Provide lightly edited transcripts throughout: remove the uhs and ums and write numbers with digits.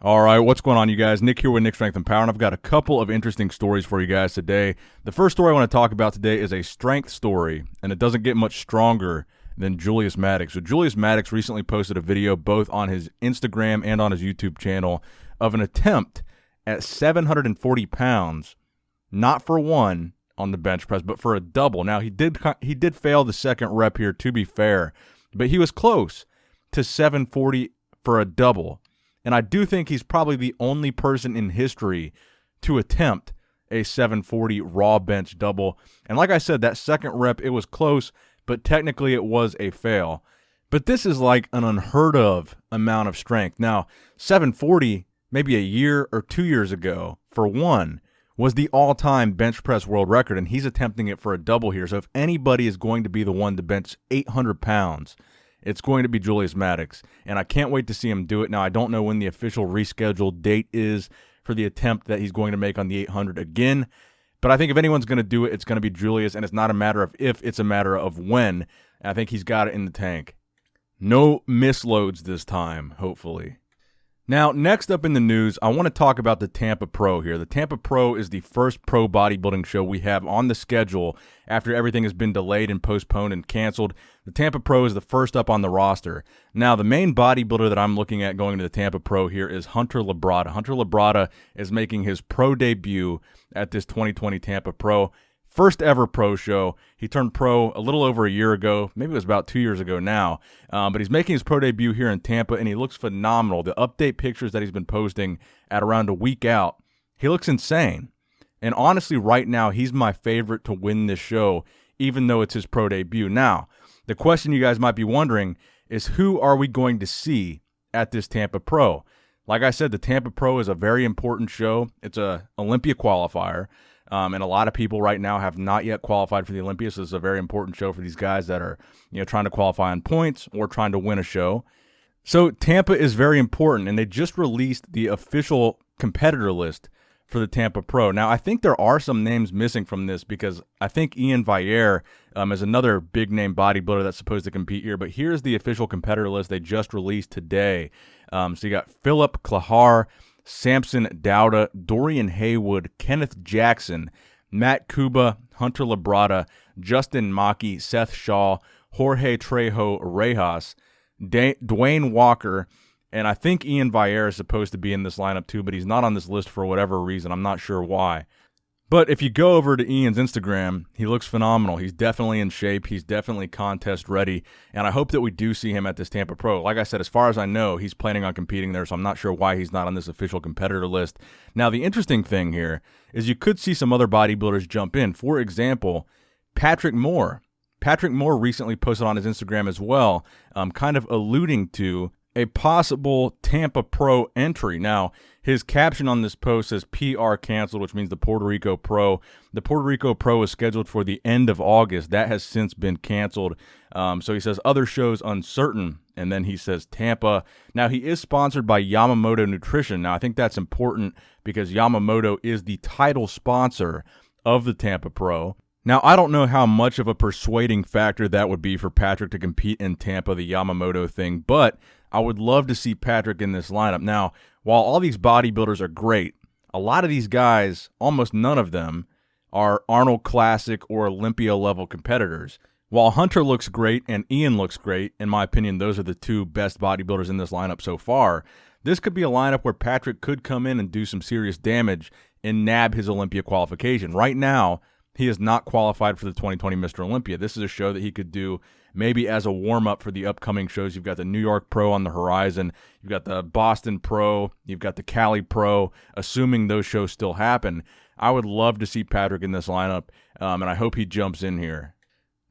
All right, what's going on, you guys? Nick here with Nick Strength and Power, and I've got a couple of interesting stories for you guys today. The first story I want to talk about today is a strength story, and it doesn't get much stronger than Julius Maddox. So Julius Maddox recently posted a video both on his Instagram and on his YouTube channel of an attempt at 740 pounds, not for one on the bench press, but for a double. Now, he did fail the second rep here, to be fair, but he was close to 740 for a double. And I do think he's probably the only person in history to attempt a 740 raw bench double. And like I said, that second rep, it was close, but technically it was a fail. But this is like an unheard of amount of strength. Now, 740, maybe a year or 2 years ago, for one, was the all-time bench press world record, and he's attempting it for a double here. So if anybody is going to be the one to bench 800 pounds, it's going to be Julius Maddox, and I can't wait to see him do it. Now, I don't know when the official rescheduled date is for the attempt that he's going to make on the 800 again, but I think if anyone's going to do it, it's going to be Julius, and it's not a matter of if, it's a matter of when. I think he's got it in the tank. No misloads this time, hopefully. Now, next up in the news, I want to talk about the Tampa Pro here. The Tampa Pro is the first pro bodybuilding show we have on the schedule after everything has been delayed and postponed and canceled. The Tampa Pro is the first up on the roster. Now, the main bodybuilder that I'm looking at going to the Tampa Pro here is Hunter Labrada. Hunter Labrada is making his pro debut at this 2020 Tampa Pro. First ever pro show. He turned pro a little over a year ago. Maybe it was about 2 years ago now. But he's making his pro debut here in Tampa, and he looks phenomenal. The update pictures that he's been posting at around a week out, he looks insane. And honestly, right now, he's my favorite to win this show, even though it's his pro debut. Now, the question you guys might be wondering is, who are we going to see at this Tampa Pro? Like I said, the Tampa Pro is a very important show. It's a Olympia qualifier. And a lot of people right now have not yet qualified for the Olympia, so this is a very important show for these guys that are, trying to qualify on points or trying to win a show. So Tampa is very important, and they just released the official competitor list for the Tampa Pro. Now, I think there are some names missing from this because I think Ian Vier is another big-name bodybuilder that's supposed to compete here, but here's the official competitor list they just released today. So you got Philip Klahar, Samson Dowda, Dorian Haywood, Kenneth Jackson, Matt Kuba, Hunter Labrada, Justin Mackey, Seth Shaw, Jorge Trejo Rejas, Dwayne Walker, and I think Ian Vier is supposed to be in this lineup too, but he's not on this list for whatever reason. I'm not sure why. But if you go over to Ian's Instagram, he looks phenomenal. He's definitely in shape. He's definitely contest ready. And I hope that we do see him at this Tampa Pro. Like I said, as far as I know, he's planning on competing there, so I'm not sure why he's not on this official competitor list. Now, the interesting thing here is you could see some other bodybuilders jump in. For example, Patrick Moore. Patrick Moore recently posted on his Instagram as well, kind of alluding to a possible Tampa Pro entry. Now, his caption on this post says PR canceled, which means the Puerto Rico Pro. The Puerto Rico Pro is scheduled for the end of August. That has since been canceled. So he says other shows uncertain, and then he says Tampa. Now, he is sponsored by Yamamoto Nutrition. Now, I think that's important because Yamamoto is the title sponsor of the Tampa Pro. Now, I don't know how much of a persuading factor that would be for Patrick to compete in Tampa, the Yamamoto thing, but I would love to see Patrick in this lineup. Now, while all these bodybuilders are great, a lot of these guys, almost none of them, are Arnold Classic or Olympia level competitors. While Hunter looks great and Ian looks great, in my opinion, those are the two best bodybuilders in this lineup so far, this could be a lineup where Patrick could come in and do some serious damage and nab his Olympia qualification. Right now, he is not qualified for the 2020 Mr. Olympia. This is a show that he could do maybe as a warm-up for the upcoming shows. You've got the New York Pro on the horizon. You've got the Boston Pro. You've got the Cali Pro. Assuming those shows still happen, I would love to see Patrick in this lineup, and I hope he jumps in here.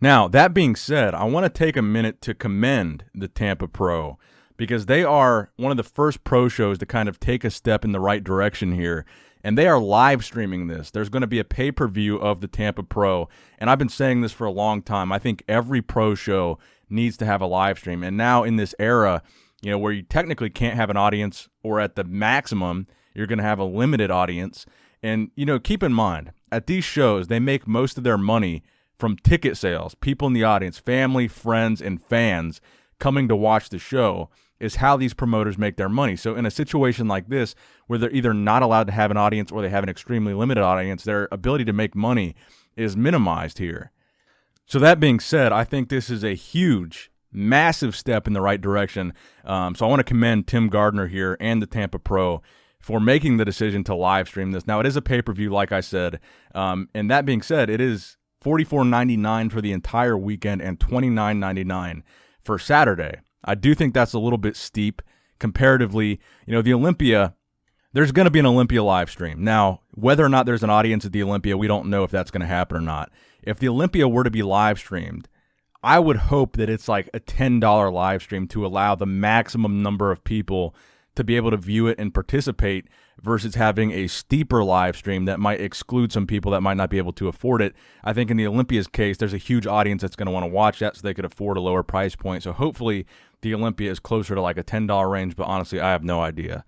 Now, that being said, I want to take a minute to commend the Tampa Pro because they are one of the first pro shows to kind of take a step in the right direction here. And they are live streaming this. There's going to be a pay-per-view of the Tampa Pro. And I've been saying this for a long time. I think every pro show needs to have a live stream. And now in this era, where you technically can't have an audience, or at the maximum, you're going to have a limited audience. And, keep in mind, at these shows, they make most of their money from ticket sales. People in the audience, family, friends, and fans coming to watch the show. is how these promoters make their money. So in a situation like this, where they're either not allowed to have an audience or they have an extremely limited audience, their ability to make money is minimized here. So that being said, I think this is a huge, massive step in the right direction. So I want to commend Tim Gardner here and the Tampa Pro for making the decision to live stream this. Now, it is a pay-per-view, like I said. And that being said, it is $44.99 for the entire weekend and $29.99 for Saturday. I do think that's a little bit steep comparatively. You know, the Olympia, there's going to be an Olympia live stream. Now, whether or not there's an audience at the Olympia, we don't know if that's going to happen or not. If the Olympia were to be live streamed, I would hope that it's like a $10 live stream to allow the maximum number of people to be able to view it and participate versus having a steeper live stream that might exclude some people that might not be able to afford it. I think in the Olympia's case, there's a huge audience that's going to want to watch that so they could afford a lower price point. So hopefully the Olympia is closer to like a $10 range, but honestly, I have no idea.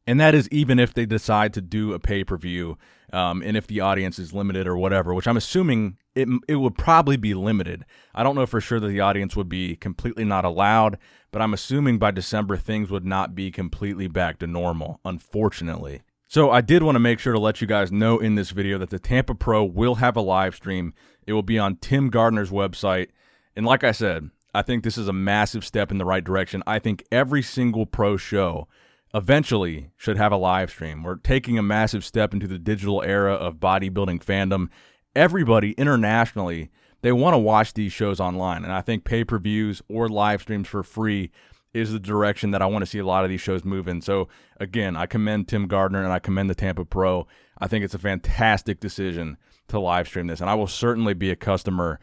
And that is even if they decide to do a pay-per-view and if the audience is limited or whatever, which I'm assuming it would probably be limited. I don't know for sure that the audience would be completely not allowed, but I'm assuming by December things would not be completely back to normal, unfortunately. So I did want to make sure to let you guys know in this video that the Tampa Pro will have a live stream. It will be on Tim Gardner's website. And like I said, I think this is a massive step in the right direction. I think every single pro show eventually should have a live stream. We're taking a massive step into the digital era of bodybuilding fandom. Everybody internationally, they want to watch these shows online. And I think pay-per-views or live streams for free is the direction that I want to see a lot of these shows move in. So again, I commend Tim Gardner and I commend the Tampa Pro. I think it's a fantastic decision to live stream this. And I will certainly be a customer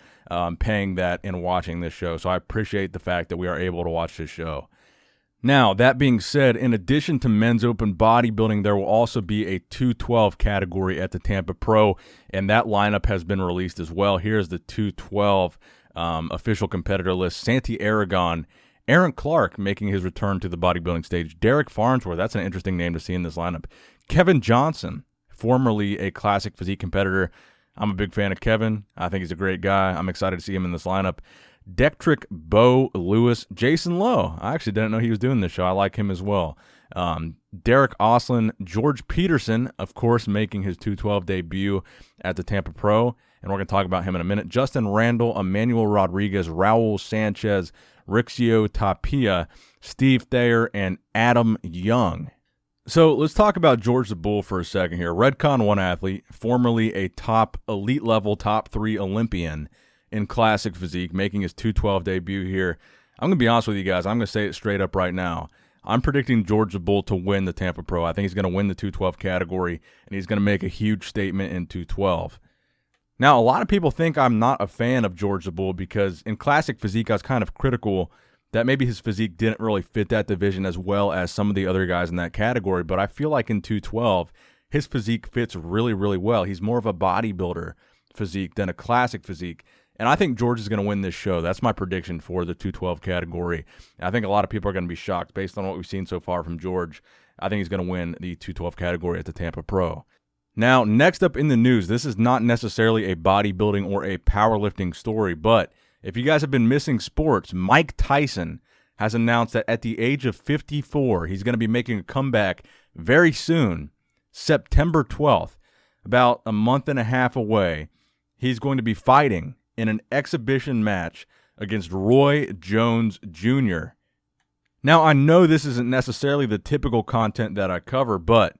paying that and watching this show. So I appreciate the fact that we are able to watch this show. Now, that being said, in addition to men's open bodybuilding, there will also be a 212 category at the Tampa Pro, and that lineup has been released as well. Here's the 212 official competitor list. Santi Aragon, Aaron Clark making his return to the bodybuilding stage, Derek Farnsworth, that's an interesting name to see in this lineup, Kevin Johnson, formerly a classic physique competitor. I'm a big fan of Kevin. I think he's a great guy. I'm excited to see him in this lineup. Dektrick, Bo Lewis, Jason Lowe. I actually didn't know he was doing this show. I like him as well. Derek Oslin, George Peterson, of course, making his 212 debut at the Tampa Pro, and we're going to talk about him in a minute. Justin Randall, Emmanuel Rodriguez, Raul Sanchez, Rixio Tapia, Steve Thayer, and Adam Young. So let's talk about George the Bull for a second here. Redcon 1 athlete, formerly a top elite level, top 3 Olympian in classic physique, making his 212 debut here. I'm going to be honest with you guys. I'm going to say it straight up right now. I'm predicting George the Bull to win the Tampa Pro. I think he's going to win the 212 category, and he's going to make a huge statement in 212. Now, a lot of people think I'm not a fan of George the Bull because in classic physique, I was kind of critical that maybe his physique didn't really fit that division as well as some of the other guys in that category. But I feel like in 212, his physique fits really, really well. He's more of a bodybuilder physique than a classic physique. And I think George is going to win this show. That's my prediction for the 212 category. I think a lot of people are going to be shocked based on what we've seen so far from George. I think he's going to win the 212 category at the Tampa Pro. Now, next up in the news, this is not necessarily a bodybuilding or a powerlifting story, but if you guys have been missing sports, Mike Tyson has announced that at the age of 54, he's going to be making a comeback very soon, September 12th, about a month and a half away. He's going to be fighting in an exhibition match against Roy Jones Jr. Now, I know this isn't necessarily the typical content that I cover, but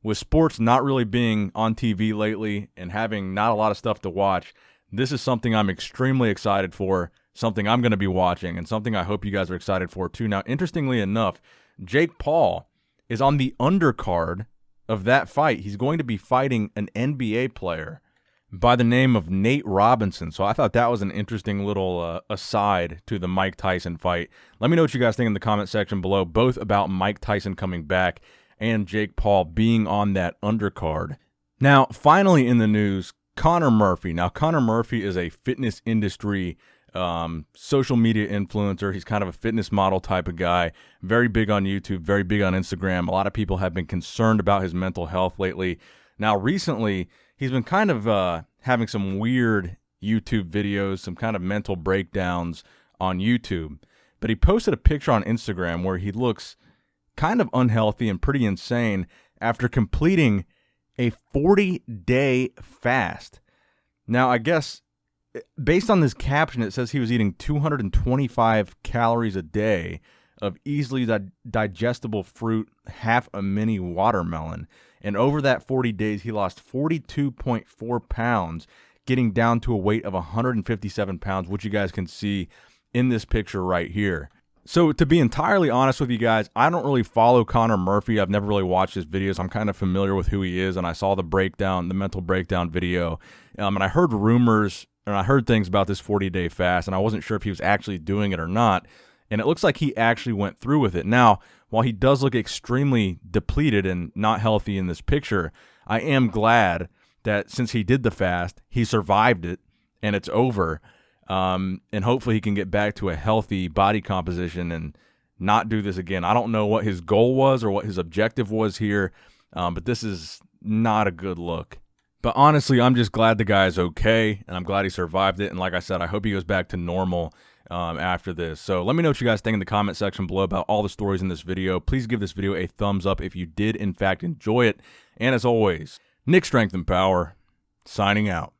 with sports not really being on TV lately and having not a lot of stuff to watch, this is something I'm extremely excited for, something I'm going to be watching, and something I hope you guys are excited for too. Now, interestingly enough, Jake Paul is on the undercard of that fight. He's going to be fighting an NBA player by the name of Nate Robinson. So I thought that was an interesting little aside to the Mike Tyson fight. Let me know what you guys think in the comment section below, both about Mike Tyson coming back and Jake Paul being on that undercard. Now, finally in the news, Connor Murphy. Now, Connor Murphy is a fitness industry social media influencer. He's kind of a fitness model type of guy, very big on YouTube, very big on Instagram. A lot of people have been concerned about his mental health lately. Now, recently, he's been kind of having some weird YouTube videos, some kind of mental breakdowns on YouTube. but he posted a picture on Instagram where he looks kind of unhealthy and pretty insane after completing a 40-day fast. Now, I guess based on this caption, it says he was eating 225 calories a day of easily digestible fruit, half a mini watermelon. And over that 40 days, he lost 42.4 pounds, getting down to a weight of 157 pounds, which you guys can see in this picture right here. So to be entirely honest with you guys, I don't really follow Connor Murphy. I've never really watched his videos. I'm kind of familiar with who he is, and I saw the breakdown, the mental breakdown video, and I heard rumors, and I heard things about this 40-day fast, and I wasn't sure if he was actually doing it or not, and it looks like he actually went through with it. Now, while he does look extremely depleted and not healthy in this picture, I am glad that since he did the fast, he survived it, and it's over. And hopefully he can get back to a healthy body composition and not do this again. I don't know what his goal was or what his objective was here, but this is not a good look. But honestly, I'm just glad the guy's okay, and I'm glad he survived it. And like I said, I hope he goes back to normal after this. So let me know what you guys think in the comment section below about all the stories in this video. Please give this video a thumbs up if you did, in fact, enjoy it. And as always, Nick Strength and Power, signing out.